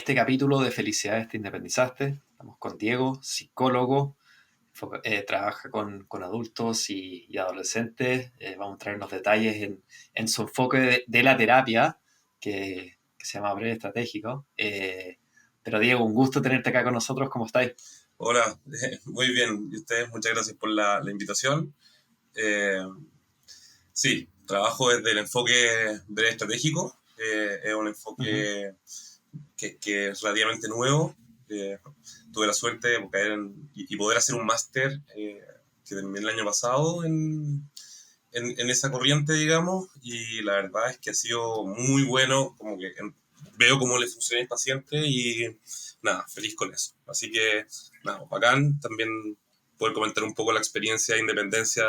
este capítulo de Felicidades te independizaste. Estamos con Diego, psicólogo, trabaja con adultos y adolescentes. Vamos a traer unos detalles en su enfoque de la terapia, que se llama Breve Estratégico. Pero Diego, un gusto tenerte acá con nosotros. ¿Cómo estáis? Hola, muy bien. Y ustedes, muchas gracias por la invitación. Eh, sí, trabajo desde el enfoque breve estratégico. Es un Ujú. enfoque que es relativamente nuevo. Eh, Tuve la suerte de caer y poder hacer un máster que terminé el año pasado en esa corriente, digamos, y la verdad es que ha sido muy bueno, como que veo cómo le funciona al paciente y nada, feliz con eso. Así que nada, bacán también poder comentar un poco la experiencia de independencia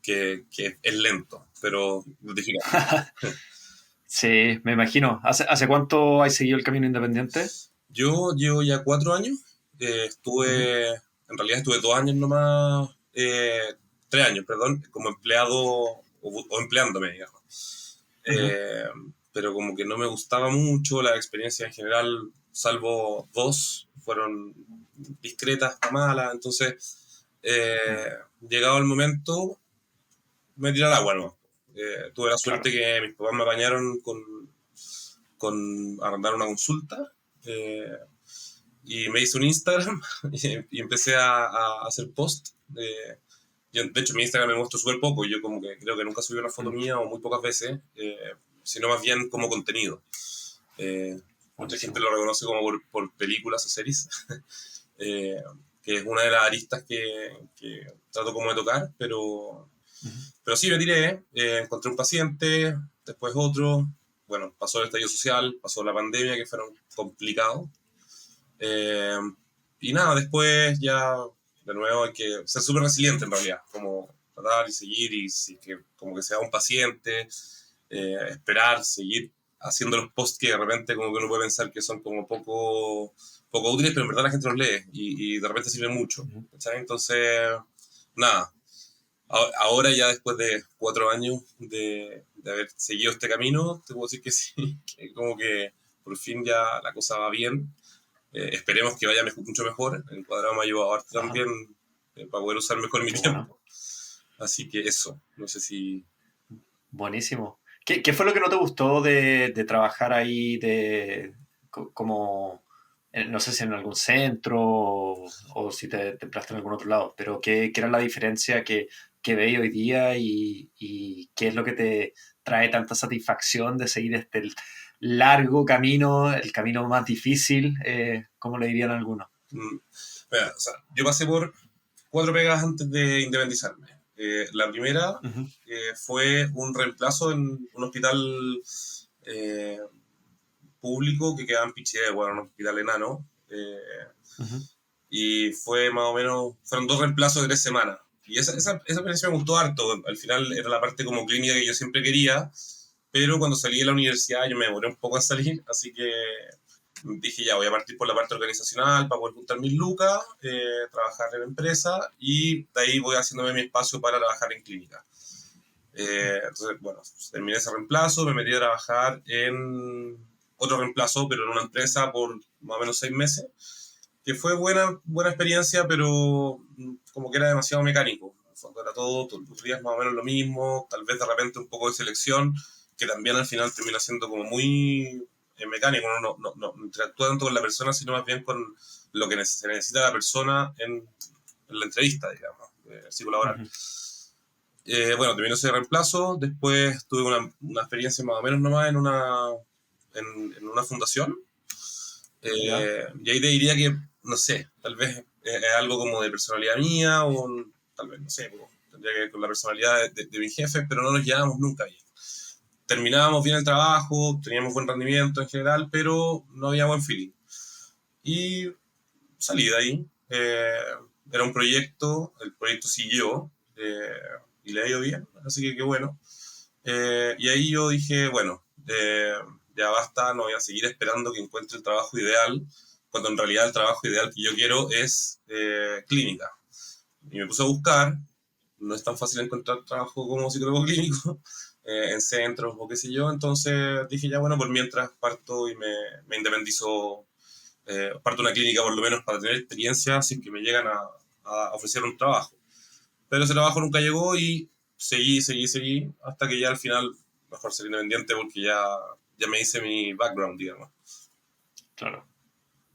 que es lento, pero gratificante. Sí, me imagino. ¿Hace cuánto has seguido el camino independiente? Yo llevo ya 4 años, Ujú. en realidad estuve 2 años nomás, 3 años, perdón, como empleado o empleándome, digamos. Ujú. Eh, pero como que no me gustaba mucho, la experiencia en general, salvo dos, fueron discretas, malas, entonces, Mm. llegado el momento, me tiré al agua, ¿no? Tuve la suerte Claro. que mis papás me apañaron con arrendar una consulta, eh, y me hice un Instagram y empecé a hacer post. De hecho, mi Instagram me muestro súper poco. Yo como que creo que nunca subí una foto Mm. mía o muy pocas veces, sino más bien como contenido. Mucha gente Buenísimo. lo reconoce como por películas o series, eh, que es una de las aristas que trato como de tocar, Ujú. pero sí me tiré, encontré un paciente, después otro, bueno, pasó el estallido social, pasó la pandemia, que fueron complicados, eh, y nada, después ya de nuevo hay que ser súper resiliente en realidad, como tratar y seguir y si que, como que sea un paciente, esperar, seguir haciendo los posts que de repente como que uno puede pensar que son como poco útiles, pero en verdad la gente los lee y de repente sirven mucho. Ujú. ¿Cachai? Entonces, nada, ahora ya después de 4 años de haber seguido este camino, te puedo decir que sí, que como que por fin ya la cosa va bien. Esperemos que vaya mucho mejor. El cuadrado me ha ayudado harto Ajá. también, para poder usar mejor mi Qué bueno. tiempo. Así que eso, no sé si... Buenísimo. ¿Qué fue lo que no te gustó de trabajar ahí como, no sé si en algún centro o si te emplazaste en algún otro lado, pero qué era la diferencia que veis hoy día y qué es lo que te trae tanta satisfacción de seguir este largo camino, el camino más difícil, como le dirían algunos? mm, Mira, o sea, yo pasé por 4 pegas antes de independizarme. La primera Ujú. fue un reemplazo en un hospital eh, público que quedaba en Pichilemu, bueno, un hospital enano. Ujú. Y fue más o menos, fueron 2 reemplazos de 3 semanas. Y esa experiencia me gustó harto. Al final era la parte como clínica que yo siempre quería, pero cuando salí de la universidad yo me demoré un poco en salir, así que dije ya, voy a partir por la parte organizacional para poder juntar mis lucas, trabajar en empresa y de ahí voy haciéndome mi espacio para trabajar en clínica. Entonces, bueno, terminé ese reemplazo, me metí a trabajar en otro reemplazo, pero en una empresa por más o menos 6 meses, que fue buena experiencia, pero como que era demasiado mecánico. En el fondo era todos los días más o menos lo mismo, tal vez de repente un poco de selección, que también al final termina siendo como muy mecánico, uno no interactúa tanto con la persona, sino más bien con lo que se necesita la persona en la entrevista, digamos, psicolaboral. Ujú. Bueno, terminó ese reemplazo, después tuve una experiencia más o menos nomás en una fundación, ¿Ya? y ahí te diría que, no sé, tal vez es algo como de personalidad mía o tal vez, no sé, como, tendría que ver con la personalidad de mi jefe, pero no nos llevábamos nunca bien. Terminábamos bien el trabajo, teníamos buen rendimiento en general, pero no había buen feeling. Y salí de ahí. Era un proyecto, el proyecto siguió, y le ha ido bien, así que qué bueno. Y ahí yo dije, bueno, ya basta, no voy a seguir esperando que encuentre el trabajo ideal, cuando en realidad el trabajo ideal que yo quiero es clínica. Y me puse a buscar, no es tan fácil encontrar trabajo como psicólogo clínico en centros o qué sé yo. Entonces dije, ya bueno, por mientras parto y me independizo, parto una clínica por lo menos para tener experiencia si es que me llegan a ofrecer un trabajo. Pero ese trabajo nunca llegó y seguí, hasta que ya al final mejor ser independiente porque ya me hice mi background, digamos. Claro,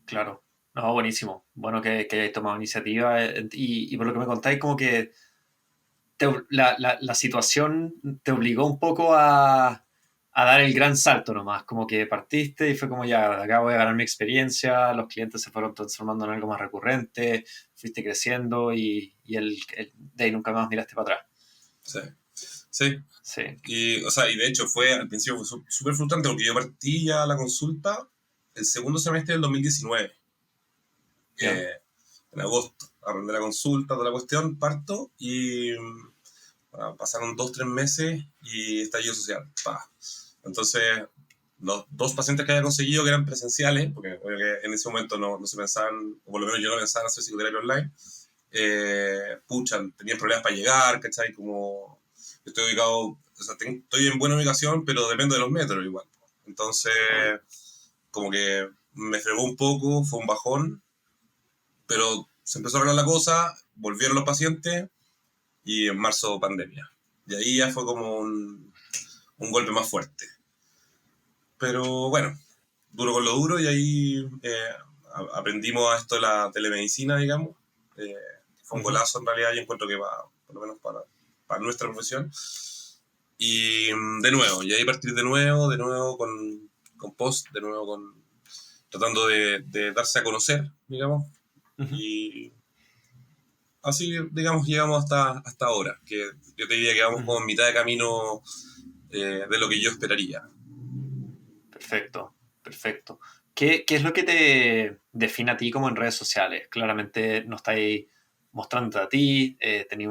claro. No, buenísimo. Bueno que hayáis tomado iniciativa y por lo que me contáis, como que la situación te obligó un poco a dar el gran salto nomás, como que partiste y fue como ya, de acá voy a ganar mi experiencia, los clientes se fueron transformando en algo más recurrente, fuiste creciendo de ahí nunca más miraste para atrás. Sí, sí. Sí, Y, o sea, y de hecho fue, al principio fue súper frustrante porque yo partí ya la consulta el segundo semestre del 2019, ya. eh, en agosto. Arrendé la consulta, toda la cuestión, parto y pasaron 2, 3 meses y estallido social. Pa. Entonces, los 2 pacientes que había conseguido que eran presenciales, porque obvio que en ese momento no se pensaban, o por lo menos yo no pensaba en hacer psicoterapia online, pucha, tenían problemas para llegar, ¿cachai? Como yo estoy ubicado, o sea, estoy en buena ubicación, pero depende de los metros igual. Entonces, Ah, como que me fregó un poco, fue un bajón, pero se empezó a arreglar la cosa, volvieron los pacientes y en marzo pandemia. Y ahí ya fue como un golpe más fuerte. Pero bueno, duro con lo duro y ahí aprendimos a esto de la telemedicina, digamos. Eh, Fue un ujú. golazo en realidad, yo encuentro que por lo menos para nuestra profesión. Y de nuevo, y ahí partir de nuevo con post, de nuevo tratando de darse a conocer, digamos. Ujú. Y así, digamos, llegamos hasta ahora, que yo te diría que vamos como Ujú. en mitad de camino de lo que yo esperaría. Perfecto, perfecto. ¿Qué es lo que te define a ti como en redes sociales? Claramente no estáis mostrándote a ti, tenéis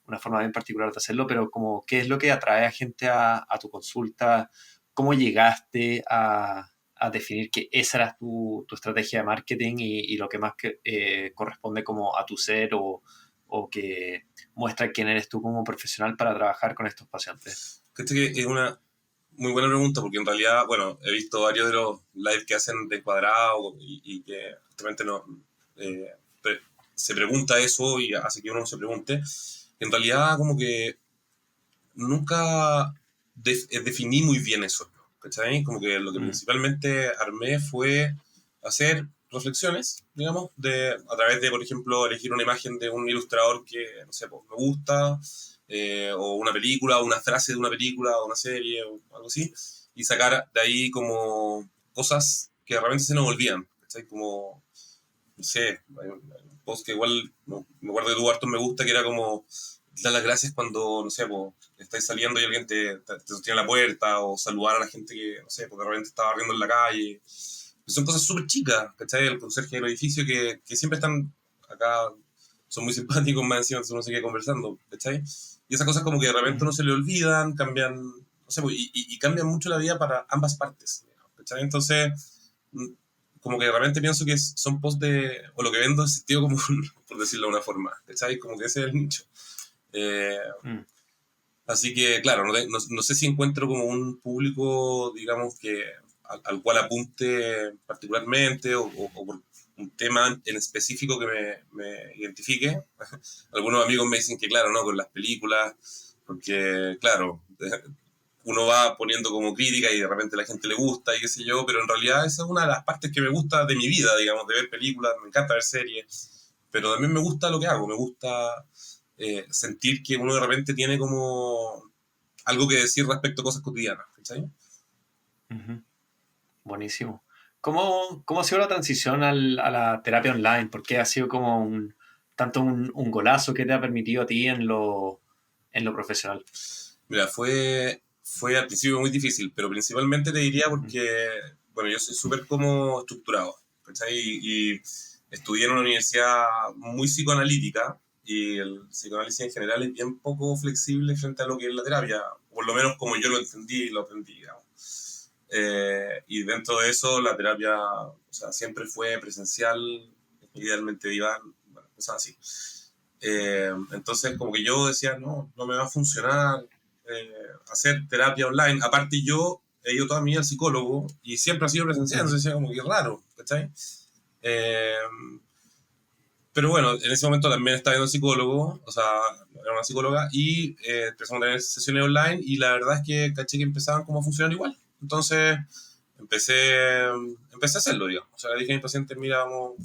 una forma bien particular de hacerlo, pero como, ¿qué es lo que atrae a gente a tu consulta? ¿Cómo llegaste a definir que esa era tu estrategia de marketing y lo que más corresponde como a tu ser o que muestra quién eres tú como profesional para trabajar con estos pacientes? Creo que es una muy buena pregunta, porque en realidad, bueno, he visto varios de los live que hacen de cuadrado y que justamente no, eh, pre- se pregunta eso y hace que uno se pregunte. En realidad, como que nunca definí muy bien eso, ¿cachai? Como que lo que Mm, principalmente armé fue hacer reflexiones, digamos, a través de, por ejemplo, elegir una imagen de un ilustrador que, no sé, pues, me gusta, o una película, o una frase de una película, o una serie, o algo así, y sacar de ahí como cosas que realmente se nos olvidan, ¿cachai? Como, no sé, hay un post que igual, no, me acuerdo que tuvo harto me gusta, que era como dar las gracias cuando, no sé, pues, estáis saliendo y alguien te sostiene la puerta, o saludar a la gente que, no sé, porque de repente estaba barriendo en la calle. Son cosas súper chicas, ¿cachai? El conserje del edificio que siempre están acá, son muy simpáticos, más encima uno se queda conversando, ¿cachai? Y esas cosas como que de repente no ujú, se le olvidan, cambian, no sé, pues, y cambian mucho la vida para ambas partes, ¿cachai? Entonces, mm, como que de repente pienso que son posts o lo que vendo es sentido común, por decirlo de una forma, ¿cachai? Como que ese es el nicho. Eh, mm. Así que, claro, no sé si encuentro como un público, digamos, al cual apunte particularmente o por un tema en específico que me identifique. Algunos amigos me dicen que, claro, ¿no? Con las películas, porque, claro, uno va poniendo como crítica y de repente a la gente le gusta y qué sé yo, pero en realidad esa es una de las partes que me gusta de mi vida, digamos, de ver películas, me encanta ver series, pero también me gusta lo que hago, me gusta sentir que uno de repente tiene como algo que decir respecto a cosas cotidianas, ¿cachai? Ujú. Buenísimo. ¿Cómo ha sido la transición a la terapia online? Porque ha sido como tanto un golazo que te ha permitido a ti en lo profesional. Mira, fue al principio muy difícil, pero principalmente te diría Mm, porque, bueno, yo soy súper como estructurado, ¿cachai? Y estudié en una universidad muy psicoanalítica y el psicoanálisis en general es bien poco flexible frente a lo que es la terapia, por lo menos como yo lo entendí y lo aprendí, digamos. Y dentro de eso, la terapia, o sea, siempre fue presencial, idealmente diván, bueno, cosas así. Entonces, como que yo decía, no me va a funcionar hacer terapia online. Aparte, yo he ido toda mi vida al psicólogo y siempre ha sido presencial, entonces decía como que raro, ¿cachai? Eh, pero bueno, en ese momento también estaba viendo psicólogo, o sea, era una psicóloga, y empezamos a tener sesiones online y la verdad es que caché que empezaban como a funcionar igual. Entonces empecé a hacerlo, digamos. O sea, le dije a mi paciente, mira, como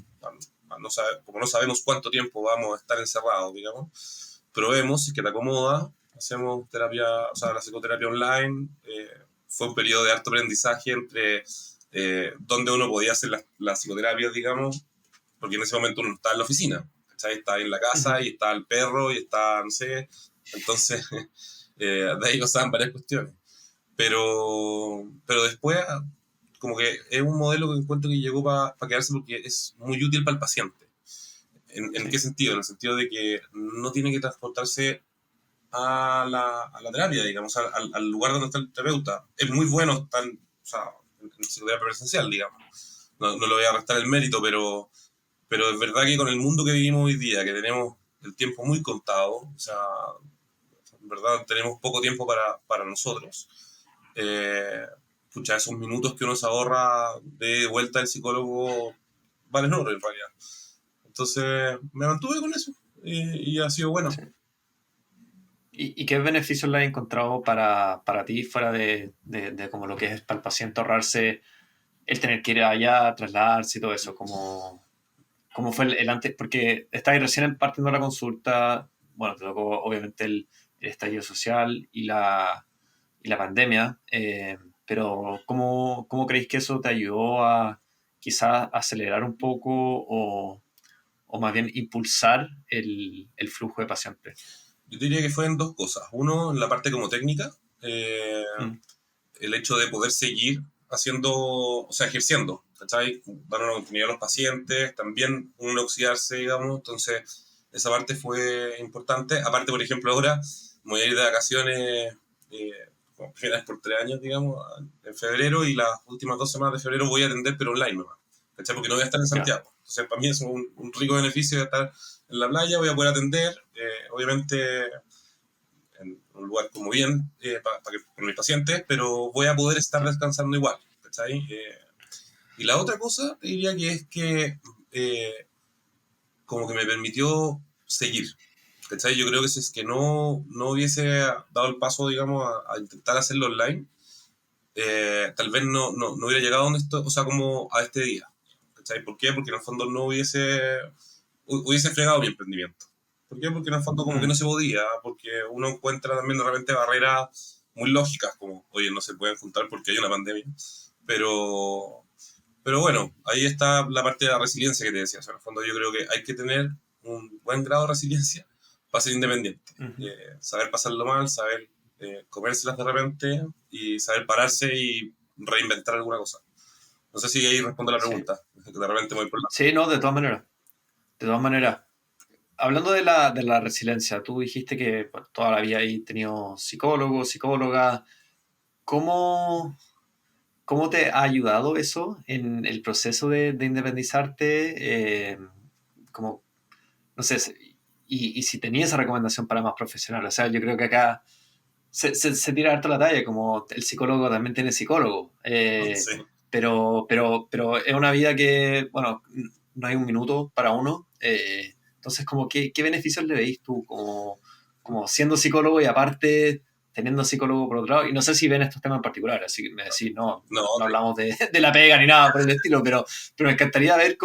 no sabemos cuánto tiempo vamos a estar encerrados, digamos, probemos, si es que te acomoda, hacemos terapia, o sea, la psicoterapia online. Fue un periodo de harto aprendizaje entre donde uno podía hacer la psicoterapia, digamos, porque en ese momento uno está en la oficina, ¿cachai? Está en la casa y está el perro y está, no sé, entonces de ahí pasaban varias cuestiones. Pero después, como que es un modelo que encuentro que llegó para quedarse porque es muy útil para el paciente. ¿En qué sentido? En el sentido de que no tiene que transportarse a la terapia, digamos, al lugar donde está el terapeuta. Es muy bueno estar, o sea, en psicoterapia presencial, digamos. No le voy a restar el mérito, pero es verdad que con el mundo que vivimos hoy día, que tenemos el tiempo muy contado, o sea, en verdad tenemos poco tiempo para nosotros, eh, pucha, esos minutos que uno se ahorra de vuelta al psicólogo valen oro en realidad. Entonces me mantuve con eso y ha sido bueno. Sí. ¿Y qué beneficios le has encontrado para ti fuera de como lo que es para el paciente ahorrarse el tener que ir allá, trasladarse y todo eso? ¿Cómo fue el antes? Porque estáis recién partiendo la consulta, bueno, te tocó obviamente el estallido social y la pandemia, pero ¿cómo creéis que eso te ayudó a quizás acelerar un poco o más bien impulsar el flujo de pacientes? Yo diría que fue en dos cosas. Uno, en la parte como técnica, Mm, el hecho de poder seguir haciendo, o sea, ejerciendo, ¿cachai? Dar una continuidad a los pacientes, también uno oxidarse, digamos, entonces esa parte fue importante. Aparte, por ejemplo, ahora me voy a ir de vacaciones, eh, como primera vez por 3 años, digamos, en febrero, y las últimas 2 semanas de febrero voy a atender, pero online nomás, ¿cachai? Porque no voy a estar en ya, Santiago. Entonces, para mí es un rico beneficio de estar en la playa, voy a poder atender, obviamente en un lugar como bien con mis pacientes, pero voy a poder estar descansando igual, ¿cachai? Y la otra cosa, diría que es que eh, como que me permitió seguir, ¿cachai? Yo creo que si es que no hubiese dado el paso, digamos, a intentar hacerlo online, tal vez no hubiera llegado a donde estoy, o sea, como a este día, ¿cachai? ¿Por qué? Porque en el fondo no hubiese fregado mi emprendimiento. ¿Por qué? Porque en el fondo como que mm, no se podía, porque uno encuentra también de repente barreras muy lógicas, como, oye, no se pueden juntar porque hay una pandemia. Pero, pero bueno, ahí está la parte de la resiliencia que te decía. O sea, en el fondo yo creo que hay que tener un buen grado de resiliencia para ser independiente. ujú. Saber pasarlo mal, saber comérselas de repente y saber pararse y reinventar alguna cosa. No sé si ahí respondo la Sí. pregunta, que de repente me voy por la... Sí, no, de todas maneras. De todas maneras. Hablando de la resiliencia, tú dijiste que bueno, toda la vida has tenido psicólogos, psicólogas. ¿Cómo, cómo te ha ayudado eso en el proceso de independizarte? Como, no sé, y si tenías esa recomendación para más profesionales. O sea, yo creo que acá se tira harto la talla, como el psicólogo también tiene psicólogo. Sí. Pero es una vida que, bueno, no hay un minuto para uno. Entonces, como, ¿qué beneficios le veis tú como siendo psicólogo y aparte teniendo psicólogo por otro lado? Y no sé si ven estos temas en particular, así que me decís, no, No, no hablamos de la pega ni nada por el estilo, pero me encantaría ver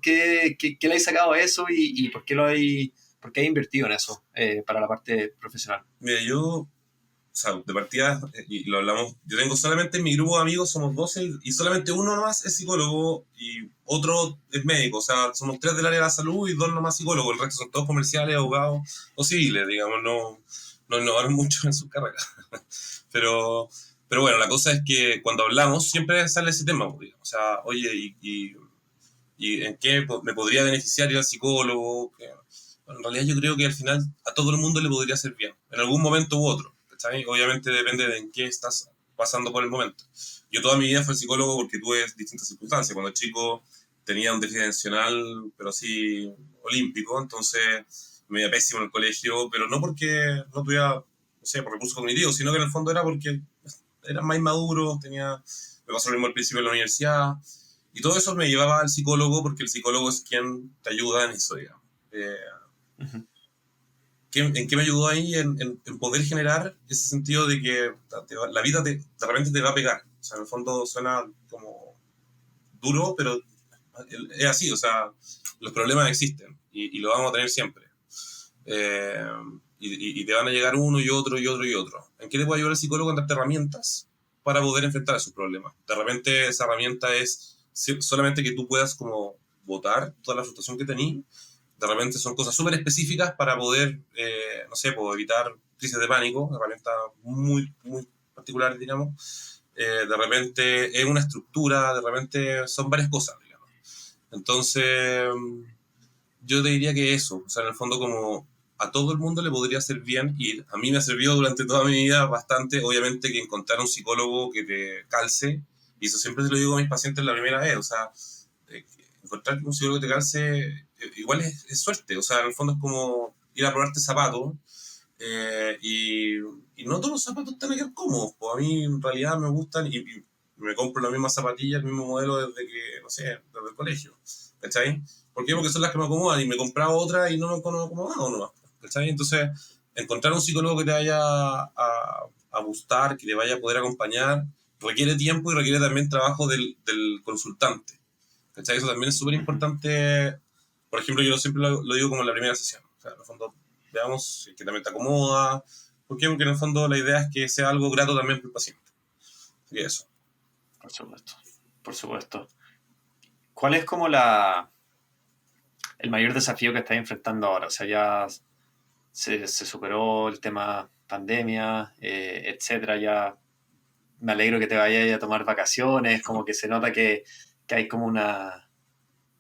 qué le hay sacado a eso y por qué hay invertido en eso para la parte profesional. mira, yo, o sea, de partida, y lo hablamos, yo tengo solamente en mi grupo de amigos, somos 12 y solamente uno nomás es psicólogo y otro es médico, o sea, somos 3 del área de la salud y 2 nomás psicólogos, el resto son todos comerciales, abogados o civiles, digamos, no innovaron mucho en sus carreras. Pero, pero bueno, la cosa es que cuando hablamos siempre sale ese tema, pues, digamos, o sea, oye, y en qué me podría beneficiar ir al psicólogo. Bueno, en realidad yo creo que al final a todo el mundo le podría hacer bien, en algún momento u otro. ¿Cachai? Obviamente depende de en qué estás pasando por el momento. Yo toda mi vida fui psicólogo porque tuve distintas circunstancias. Cuando chico tenía un déficit atencional, pero sí olímpico, entonces me iba pésimo en el colegio, pero no porque no tuviera, no sé, por recursos cognitivos, sino que en el fondo era porque era más inmaduro, me pasó lo mismo al principio en la universidad, y todo eso me llevaba al psicólogo, porque el psicólogo es quien te ayuda en eso, digamos. Eh, Ujú. ¿En qué me ayudó ahí? En poder generar ese sentido de que la vida de repente te va a pegar. O sea, en el fondo suena como duro, pero es así. O sea, los problemas existen y lo vamos a tener siempre. Eh, y te van a llegar uno y otro y otro y otro. ¿En qué te puede ayudar el psicólogo? En darte herramientas para poder enfrentar esos problemas. De repente esa herramienta es solamente que tú puedas como botar toda la frustración que tenías. De repente son cosas súper específicas para poder, no sé, pues, evitar crisis de pánico, herramientas muy, muy particulares, digamos. De repente es una estructura, de repente son varias cosas, digamos. Entonces, yo te diría que eso, o sea, en el fondo como a todo el mundo le podría hacer bien y a mí me ha servido durante toda mi vida bastante, obviamente, que encontrar un psicólogo que te calce, y eso siempre se lo digo a mis pacientes la primera vez, o sea, encontrar un psicólogo que te calce igual es suerte, o sea, en el fondo es como ir a probarte zapatos y no todos los zapatos tienen que ser cómodos, pues a mí en realidad me gustan y me compro las mismas zapatillas, el mismo modelo desde que, no sé, desde el colegio, ¿cachai? ¿Por qué? Porque son las que me acomodan y me he comprado otra y no me acomodado nomás, ¿cachai? Entonces, encontrar un psicólogo que te vaya a gustar, que te vaya a poder acompañar, requiere tiempo y requiere también trabajo del consultante, ¿cachai? Eso también es súper Ujú. importante. Por ejemplo, yo siempre lo digo como en la primera sesión. O sea, en el fondo, veamos si que también te acomoda. ¿Por qué? Porque en el fondo la idea es que sea algo grato también para el paciente. Así que eso. Por supuesto, por supuesto. ¿Cuál es como el mayor desafío que estás enfrentando ahora? O sea, ya se superó el tema pandemia, etcétera, ya me alegro que te vayas a tomar vacaciones, como que se nota que hay como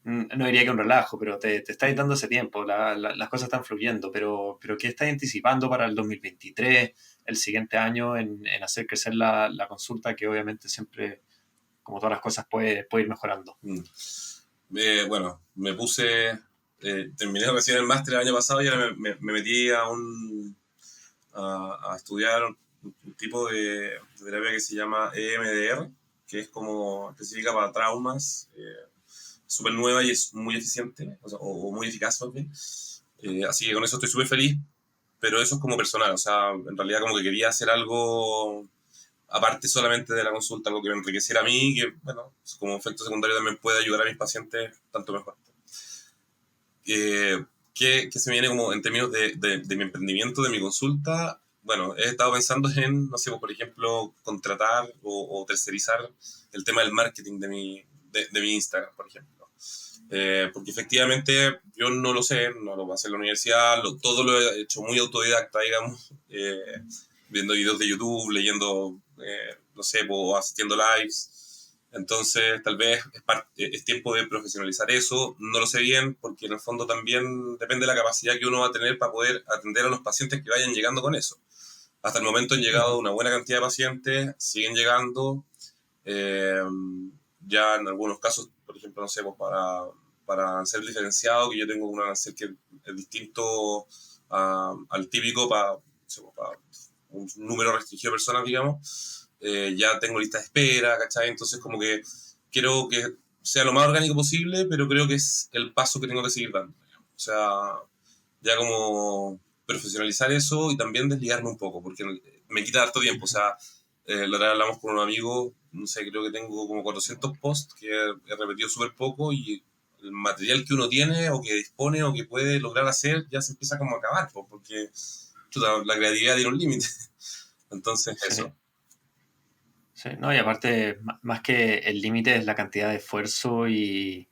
no diría que un relajo, pero te estáis dando ese tiempo, las cosas están fluyendo, pero ¿qué estás anticipando para el 2023, el siguiente año, en hacer crecer la consulta, que obviamente siempre, como todas las cosas, puede ir mejorando? Mm. Bueno, terminé recién el máster el año pasado y ahora me metí a estudiar un tipo de terapia que se llama EMDR, que es como específica para traumas, súper nueva y es muy eficiente, o muy eficaz más bien. Así que con eso estoy súper feliz, pero eso es como personal, o sea, en realidad como que quería hacer algo aparte solamente de la consulta, algo que me enriqueciera a mí, que, bueno, como efecto secundario también puede ayudar a mis pacientes tanto mejor. ¿Qué se me viene como en términos de mi emprendimiento, de mi consulta? Bueno, he estado pensando en, no sé, pues, por ejemplo, contratar o tercerizar el tema del marketing de mi Instagram, por ejemplo. Porque efectivamente yo no lo sé, no lo pasé en la universidad, todo lo he hecho muy autodidacta, digamos, viendo videos de YouTube, leyendo, no sé, o asistiendo lives. Entonces, tal vez es tiempo de profesionalizar eso. No lo sé bien, porque en el fondo también depende de la capacidad que uno va a tener para poder atender a los pacientes que vayan llegando con eso. Hasta el momento han llegado Ujú. una buena cantidad de pacientes, siguen llegando. eh, ya en algunos casos, por ejemplo, no sé, pues para ser diferenciado, que yo tengo un arancel que es distinto al típico para, no sé, pues, para un número restringido de personas, digamos, ya tengo lista de espera, ¿cachai? Entonces como que quiero que sea lo más orgánico posible, pero creo que es el paso que tengo que seguir dando. Digamos. O sea, ya como profesionalizar eso y también desligarme un poco, porque me quita harto tiempo. O Ujú. sea, la otra vez hablamos con un amigo, no sé, creo que tengo como 400 posts que he repetido súper poco y el material que uno tiene o que dispone o que puede lograr hacer ya se empieza como a acabar, pues, porque chuta, la creatividad tiene un límite. Entonces, Sí, eso. sí, no, y aparte, más que el límite es la cantidad de esfuerzo y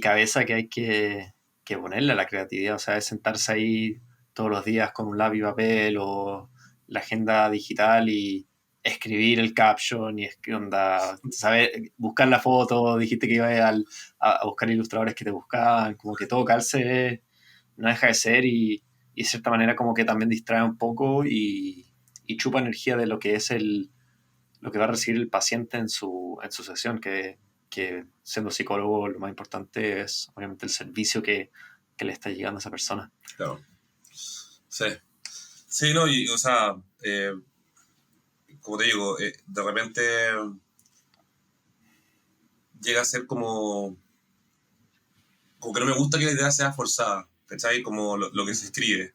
cabeza que hay que ponerle a la creatividad, o sea, es sentarse ahí todos los días con un lápiz y papel o la agenda digital y escribir el caption y es que onda, saber, buscar la foto, dijiste que ibas a buscar ilustradores que te buscaban, como que todo calce no deja de ser y de cierta manera como que también distrae un poco y chupa energía de lo que es lo que va a recibir el paciente en su sesión, que siendo psicólogo lo más importante es obviamente el servicio que le está llegando a esa persona. Claro. Sí. Sí, no, y, o sea, como te digo, de repente llega a ser como que no me gusta que la idea sea forzada, ¿cachai? Como lo que se escribe.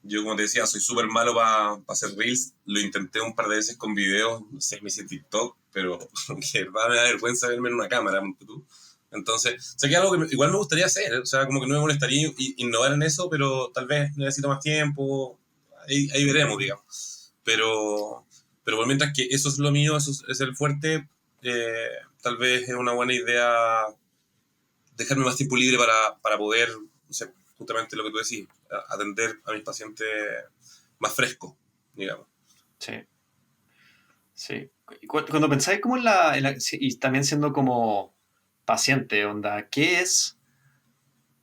Yo, como te decía, soy súper malo para hacer reels. Lo intenté un par de veces con videos, no sé, me hice TikTok, pero que verdad me da vergüenza verme en una cámara, ponte tú. Entonces, sé que es algo que igual me gustaría hacer, o sea, como que no me molestaría innovar en eso, pero tal vez necesito más tiempo, ahí veremos, digamos. Pero por mientras que eso es lo mío, eso es el fuerte, tal vez es una buena idea dejarme más tiempo libre para poder, no sé, justamente lo que tú decís, atender a mis pacientes más frescos, digamos. Sí, sí. Cuando pensáis como sí, y también siendo como paciente, onda, ¿qué es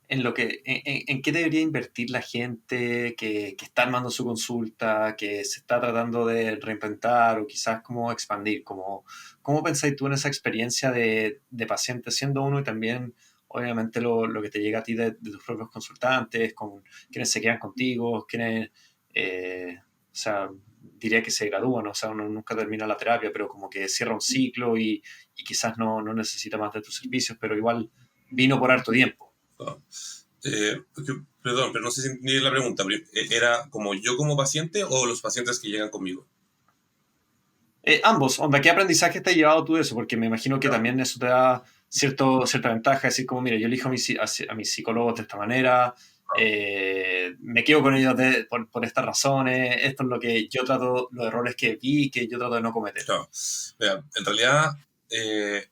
en lo que, en qué debería invertir la gente que está armando su consulta, que se está tratando de reinventar o quizás como expandir? Como, ¿cómo pensáis tú en esa experiencia de paciente siendo uno y también, obviamente, lo que te llega a ti de tus propios consultantes, con quienes se quedan contigo, quienes, o sea, diría que se gradúan, o sea, uno nunca termina la terapia, pero como que cierra un ciclo y quizás no necesita más de tus servicios, pero igual vino por harto tiempo. Ah, perdón, pero no sé si entendí la pregunta. ¿Era como yo como paciente o los pacientes que llegan conmigo? Ambos, onda, ¿qué aprendizaje te ha llevado tú de eso? Porque me imagino que Ya. también eso te da cierta ventaja, decir como, mira, yo elijo a mis psicólogos de esta manera, me quedo con ellos por estas razones, esto es lo que yo trato, los errores que vi, que yo trato de no cometer. Claro. Mira, en realidad, eh,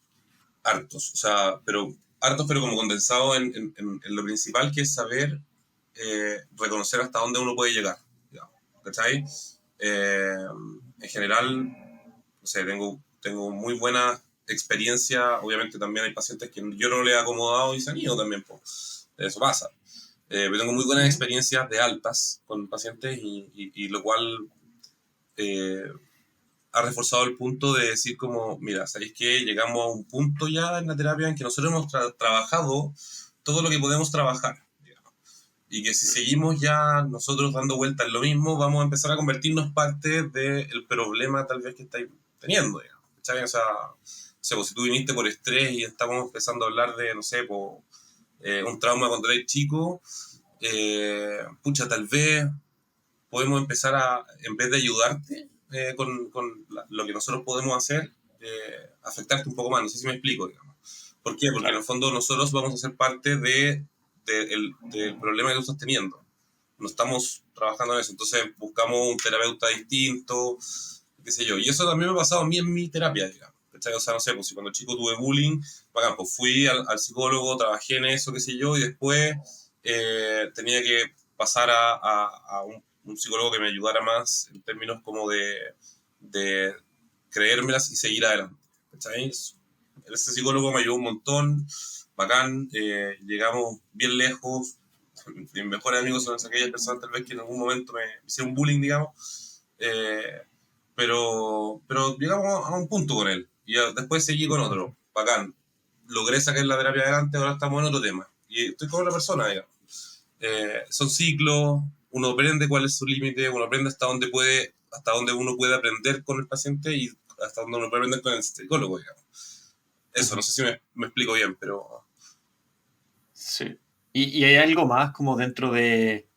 hartos, o sea, pero hartos, pero como condensado en lo principal, que es saber reconocer hasta dónde uno puede llegar, digamos, ¿cachai? En general, no sé, tengo muy buena experiencia. Obviamente también hay pacientes que yo no le he acomodado y se han ido también, pues, eso pasa. Pero tengo muy buenas Ujú. experiencias de altas con pacientes y lo cual eh, ha reforzado el punto de decir como, mira, ¿sabéis qué? Llegamos a un punto ya en la terapia en que nosotros hemos trabajado todo lo que podemos trabajar, digamos. Y que si seguimos ya nosotros dando vueltas en lo mismo, vamos a empezar a convertirnos parte del problema tal vez que estáis teniendo, digamos. ¿Cachai? O sea, pues, si tú viniste por estrés y estamos empezando a hablar de, no sé, pues, un trauma cuando eres chico, pucha, tal vez podemos empezar a, en vez de ayudarte con lo que nosotros podemos hacer, afectarte un poco más. No sé si me explico, digamos. ¿Por qué? Porque en el Claro. fondo nosotros vamos a ser parte del problema que tú estás teniendo. No estamos trabajando en eso. Entonces buscamos un terapeuta distinto, qué sé yo. Y eso también me ha pasado a mí en mi terapia, digamos. ¿Cachai? O sea, no sé, pues si cuando chico tuve bullying, bacán, pues fui al psicólogo, trabajé en eso, qué sé yo, y después tenía que pasar a un psicólogo que me ayudara más en términos como de creérmelas y seguir adelante. ¿Cachai? Ese psicólogo me ayudó un montón, bacán, llegamos bien lejos. Mis mejores amigos son aquellas personas tal vez que en algún momento me hicieron bullying, digamos, pero llegamos a un punto con él y después seguí con otro, bacán. Logré sacar la terapia adelante, ahora estamos en otro tema y estoy con otra persona, digamos. Son ciclos, uno aprende cuál es su límite, uno aprende hasta dónde uno puede aprender con el paciente y hasta dónde uno puede aprender con el psicólogo, digamos. Eso, no Ujú. sé si me explico bien, pero Sí. Y hay algo más como dentro de,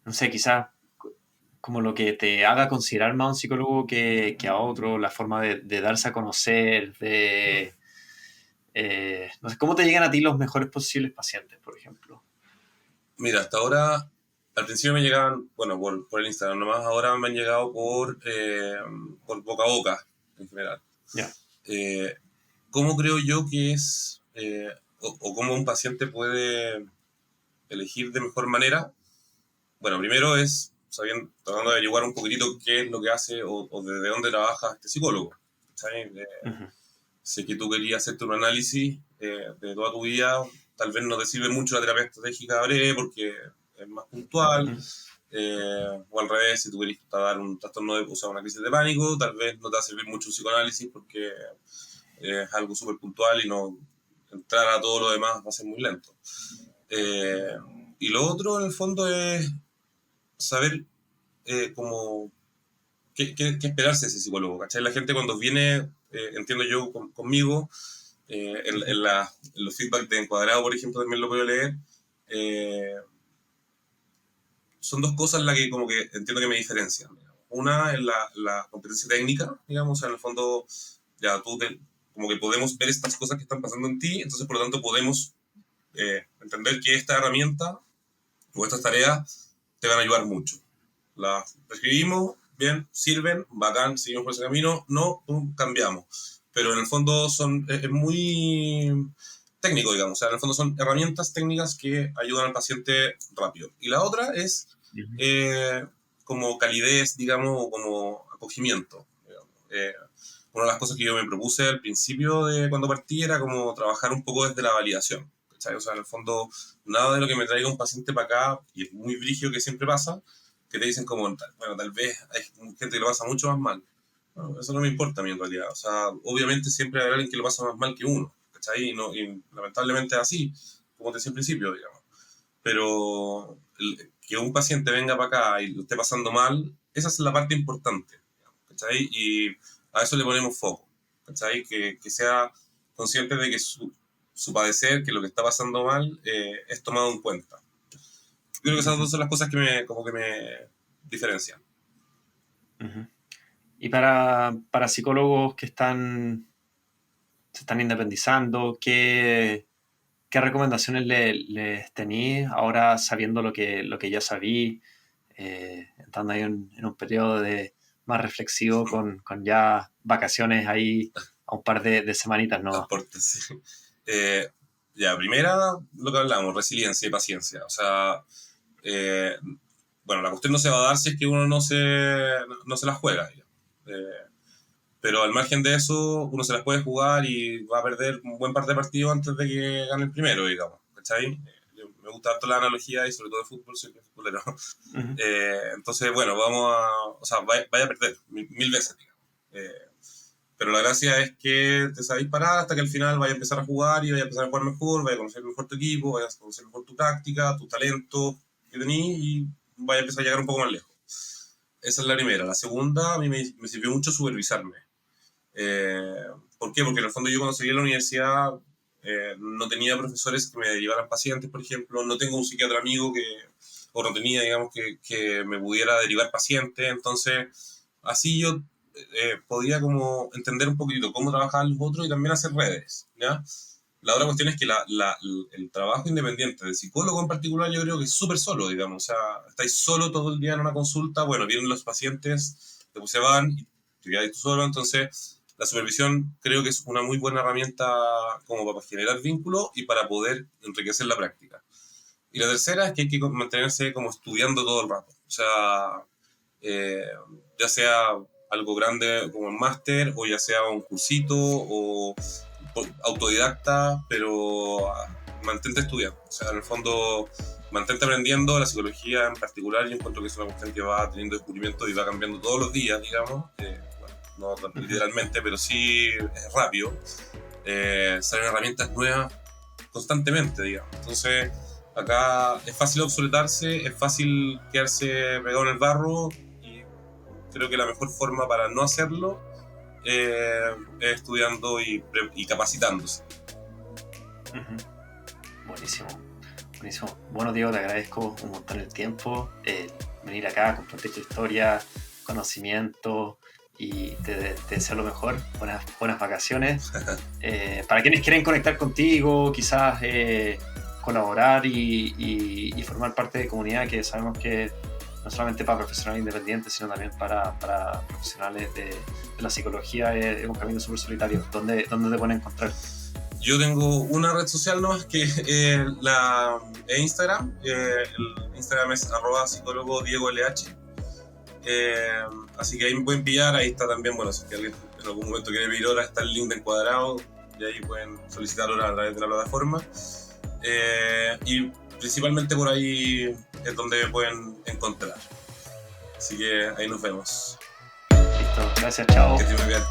no sé, quizás como lo que te haga considerar más a un psicólogo que a otro, la forma de darse a conocer, no sé, ¿cómo te llegan a ti los mejores posibles pacientes, por ejemplo? mira, hasta ahora, al principio me llegaban, bueno, por el Instagram nomás, ahora me han llegado por boca a boca, en general. Ya. Eh, ¿Cómo creo yo que es, o cómo un paciente puede elegir de mejor manera? Bueno, primero es sabiendo, tratando de averiguar un poquitito qué es lo que hace o desde dónde trabaja este psicólogo. ¿Sabes? Ujú. Sé que tú querías hacerte un análisis de toda tu vida, tal vez no te sirve mucho la terapia estratégica breve porque es más puntual, Ujú. o al revés, si tú querías dar un trastorno o sea, una crisis de pánico, tal vez no te va a servir mucho un psicoanálisis porque es algo súper puntual y no entrar a todo lo demás va a ser muy lento. Eh, y lo otro, en el fondo, es saber cómo qué esperarse de ese psicólogo, ¿cachai? La gente cuando viene, entiendo yo, conmigo, Ujú. en los feedback de Encuadrado, por ejemplo, también lo puedo leer, eh, son dos cosas las que como que entiendo que me diferencian. Digamos. Una es la competencia técnica, digamos, o sea, en el fondo, ya como que podemos ver estas cosas que están pasando en ti, entonces por lo tanto podemos entender que esta herramienta o estas tareas te van a ayudar mucho. Las prescribimos, bien, sirven, bacán, seguimos por ese camino, no, pum, cambiamos. Pero en el fondo es muy técnico, digamos, o sea, en el fondo son herramientas técnicas que ayudan al paciente rápido. Y la otra es Ujú. eh, como calidez, digamos, o como acogimiento. Digamos. Una de las cosas que yo me propuse al principio de cuando partí era como trabajar un poco desde la validación. ¿Cachai? O sea, en el fondo, nada de lo que me traiga un paciente para acá, y es muy brígido que siempre pasa, que te dicen como, bueno, tal vez hay gente que lo pasa mucho más mal. Bueno, eso no me importa a mí en realidad. O sea, obviamente siempre hay alguien que lo pasa más mal que uno. ¿Cachai? Y lamentablemente es así, como te decía al principio, digamos. Pero que un paciente venga para acá y lo esté pasando mal, esa es la parte importante, ¿cachai? Y a eso le ponemos foco, ¿cachai? Que sea consciente de que su padecer, que lo que está pasando mal, es tomado en cuenta. Yo creo que esas Ujú. dos son las cosas como que me diferencian. Ujú. Y para psicólogos que se están independizando, ¿qué recomendaciones les tenéis ahora sabiendo lo que ya sabí, entrando ahí en un periodo más reflexivo con ya vacaciones ahí a un par de semanitas nomás? Aportes, sí. Eh, ya, primera, lo que hablamos, resiliencia y paciencia. O sea, eh, bueno, la cuestión no se va a dar si es que uno no se la juega. Digamos. Pero al margen de eso, uno se las puede jugar y va a perder un buen par de partidos antes de que gane el primero, digamos. ¿Cachai? Me gusta harto la analogía y sobre todo de fútbol, soy futbolero. Ujú. Entonces, bueno, o sea, vaya a perder mil veces, digamos. Pero la gracia es que te sabes parar hasta que al final vaya a empezar a jugar y vaya a empezar a jugar mejor, vaya a conocer mejor tu equipo, vaya a conocer mejor tu táctica, tu talento que tenés y vaya a empezar a llegar un poco más lejos. Esa es la primera. La segunda, a mí me sirvió mucho supervisarme. Eh, ¿Por qué? Porque en el fondo yo cuando seguí en la universidad no tenía profesores que me llevaran pacientes, por ejemplo, no tengo un psiquiatra amigo o no tenía, digamos, que me pudiera derivar pacientes, entonces así yo podía como entender un poquito cómo trabajaban los otros y también hacer redes, ¿ya? La otra cuestión es que el trabajo independiente de psicólogo en particular yo creo que es súper solo, digamos, o sea, estáis solo todo el día en una consulta, bueno, vienen los pacientes, después se van y te quedas tú solo, entonces la supervisión creo que es una muy buena herramienta como para generar vínculos y para poder enriquecer la práctica. Y la tercera es que hay que mantenerse como estudiando todo el rato, o sea, eh, ya sea algo grande como un máster o ya sea un cursito o autodidacta, pero mantente estudiando. O sea, en el fondo, mantente aprendiendo. La psicología en particular, yo encuentro que es una cuestión que va teniendo descubrimiento y va cambiando todos los días, digamos. Bueno, no Ujú. literalmente, pero sí es rápido. Salen herramientas nuevas constantemente, digamos. Entonces, acá es fácil obsoletarse, es fácil quedarse pegado en el barro y creo que la mejor forma para no hacerlo estudiando y capacitándose. Ujú. Buenísimo, buenísimo. Bueno, Diego, te agradezco un montón el tiempo, el venir acá, compartir tu historia, conocimiento y te deseo lo mejor. Buenas vacaciones. Para quienes quieren conectar contigo, quizás colaborar y formar parte de comunidad, que sabemos que no solamente para profesionales independientes, sino también para profesionales de la psicología, es un camino súper solitario. ¿Dónde te pueden encontrar? Yo tengo una red social nomás que es Instagram. El Instagram es @psicólogo Diego LH. Eh, Así que ahí me pueden pillar. Ahí está también, bueno, si alguien en algún momento quiere pedir hora, está el link de Encuadrado. Y ahí pueden solicitar hora a través de la plataforma. Y principalmente por ahí es donde me pueden encontrar. Así que ahí nos vemos. Listo, gracias, Que chao. esté muy bien.